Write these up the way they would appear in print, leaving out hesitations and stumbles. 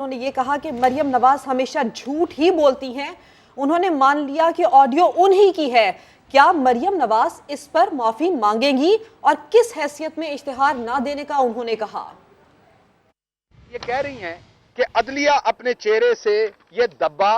उन्होंने ये कहा कि मरियम नवाज हमेशा झूठ ही बोलती हैं। उन्होंने मान लिया कि ऑडियो उन्हीं की है। क्या मरियम नवाज इस पर माफी मांगेंगी और किस हैसियत में इश्तिहार ना देने का उन्होंने कहा। ये कह रही हैं कि अदलिया अपने चेहरे से ये धब्बा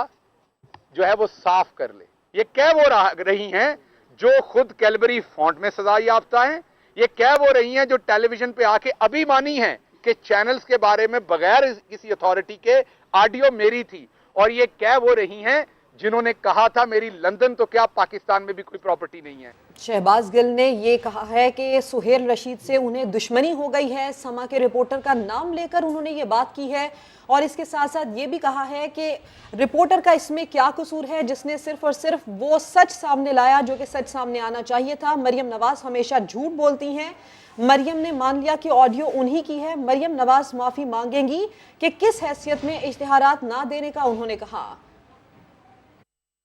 जो है वो साफ कर ले। ये कह वो रही हैं जो खुद कैलबरी फॉन्ट में सजा याफ्ता हैं। ये कह वो रही हैं जो टेलीविजन पे आके अभी मानी हैं कि चैनल्स के बारे में बगैर किसी अथॉरिटी के ऑडियो मेरी थी। और ये कह वो रही हैं जिन्होंने कहा था मेरी लंदन तो क्या पाकिस्तान में भी कोई प्रॉपर्टी नहीं है। शहबाज गिल ने ये कहा है कि सुहेल रशीद से उन्हें दुश्मनी हो गई है। समा के रिपोर्टर का नाम लेकर उन्होंने ये बात की है और इसके साथ साथ ये भी कहा है कि रिपोर्टर का इसमें क्या कसूर है जिसने सिर्फ और सिर्फ वो सच सामने लाया जो कि सच सामने आना चाहिए था। मरियम नवाज हमेशा झूठ बोलती हैं। मरियम ने मान लिया कि ऑडियो उन्हीं की है। मरियम नवाज माफी मांगेंगी कि किस हैसियत में इश्तिहारात ना देने का उन्होंने कहा।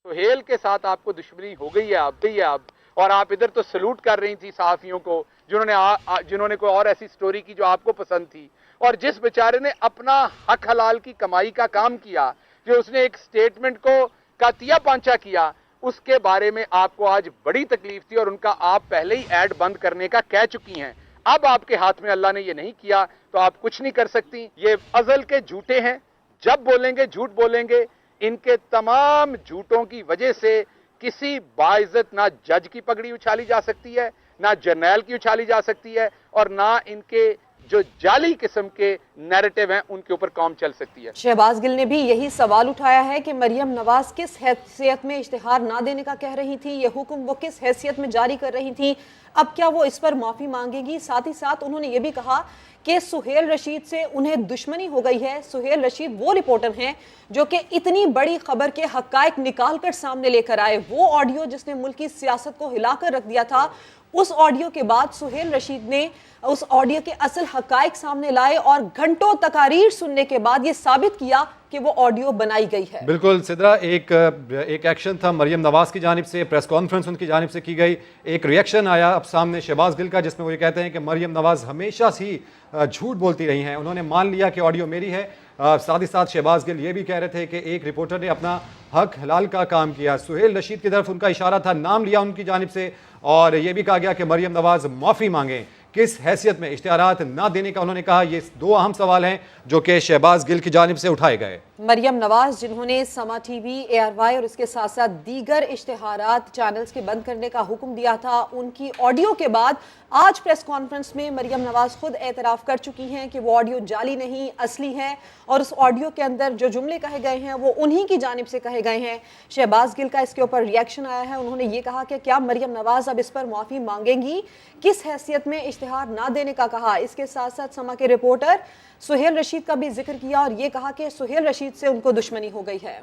सुहेल के साथ आपको दुश्मनी हो गई है अब और आप इधर तो सलूट कर रही थी सहाफियों को जिन्होंने कोई और ऐसी स्टोरी की जो आपको पसंद थी। और जिस बेचारे ने अपना हक हलाल की कमाई का काम किया, जो उसने एक स्टेटमेंट को कातिया पांचा किया, उसके बारे में आपको आज बड़ी तकलीफ थी और उनका आप पहले ही ऐड बंद करने का कह चुकी हैं। अब आपके हाथ में अल्लाह ने ये नहीं किया तो आप कुछ नहीं कर सकती। ये अजल के झूठे हैं, जब बोलेंगे झूठ बोलेंगे। इनके तमाम झूठों की वजह से किसी बाइज्जत ना जज की पगड़ी उछाली जा सकती है, ना जर्नैल की उछाली जा सकती है और ना इनके जो जाली किस्म के नैरेटिव हैं उनके ऊपर कौम चल सकती है। शहबाज गिल ने भी यही सवाल उठाया है कि मरियम नवाज किस हैसियत में इश्तिहार ना देने का कह रही थी, ये हुक्म वो किस हैसियत में जारी कर रही थी, अब क्या वो इस पर माफी मांगेगी। साथ ही साथ उन्होंने ये भी कहा कि सुहेल रशीद से उन्हें दुश्मनी हो गई है। सुहेल रशीद वो रिपोर्टर हैं जो कि इतनी बड़ी खबर के हक्कायक निकाल कर सामने लेकर आए। वो ऑडियो जिसने मुल्क की सियासत को हिलाकर रख दिया था, उस ऑडियो के बाद सुहेल रशीद ने उस ऑडियो के असल हकायक सामने लाए और घंटों तकारीर सुनने के बाद ये साबित किया कि वो ऑडियो बनाई गई है। बिल्कुल सिद्रा, एक एक्शन था मरियम नवाज की जानिब से, प्रेस कॉन्फ्रेंस उनकी जानिब से की गई। एक रिएक्शन आया अब सामने शहबाज गिल का जिसमें वो ये कहते हैं कि मरियम नवाज हमेशा से ही झूठ बोलती रही हैं। उन्होंने मान लिया कि ऑडियो मेरी है। साथ ही साथ शहबाज गिल ये भी कह रहे थे कि एक रिपोर्टर ने अपना हक हलाल का काम किया। सुहेल रशीद की तरफ उनका इशारा था, नाम लिया उनकी जानिब से और ये भी कहा गया कि मरियम नवाज माफ़ी मांगें। किस हैसियत में इश्तिहारात ना देने का उन्होंने कहा। ये दो अहम सवाल हैं जो कि शहबाज गिल की जानिब से उठाए गए। मरियम नवाज जिन्होंने समा टीवी, ARY और इसके साथ साथ दीगर इश्तिहारात चैनल्स के बंद करने का हुक्म दिया था, उनकी ऑडियो के बाद आज प्रेस कॉन्फ्रेंस में मरियम नवाज खुद एतराफ़ कर चुकी हैं कि वो ऑडियो जाली नहीं असली है और उस ऑडियो के अंदर जो जुमले कहे गए हैं वो उन्हीं की जानिब से कहे गए हैं। शहबाज गिल का इसके ऊपर रिएक्शन आया है। उन्होंने ये कहा कि क्या मरियम नवाज अब इस पर माफ़ी मांगेंगी, किस हैसियत में इश्तिहार ना देने का कहा। इसके साथ साथ समा के रिपोर्टर सुहेल रशीद का भी जिक्र किया और ये कहा कि सुहेल रशीद से उनको दुश्मनी हो गई है।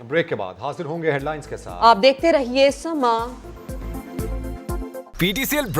ब्रेक के बाद हाजिर होंगे हेडलाइंस के साथ। आप देखते रहिए समा। PTCL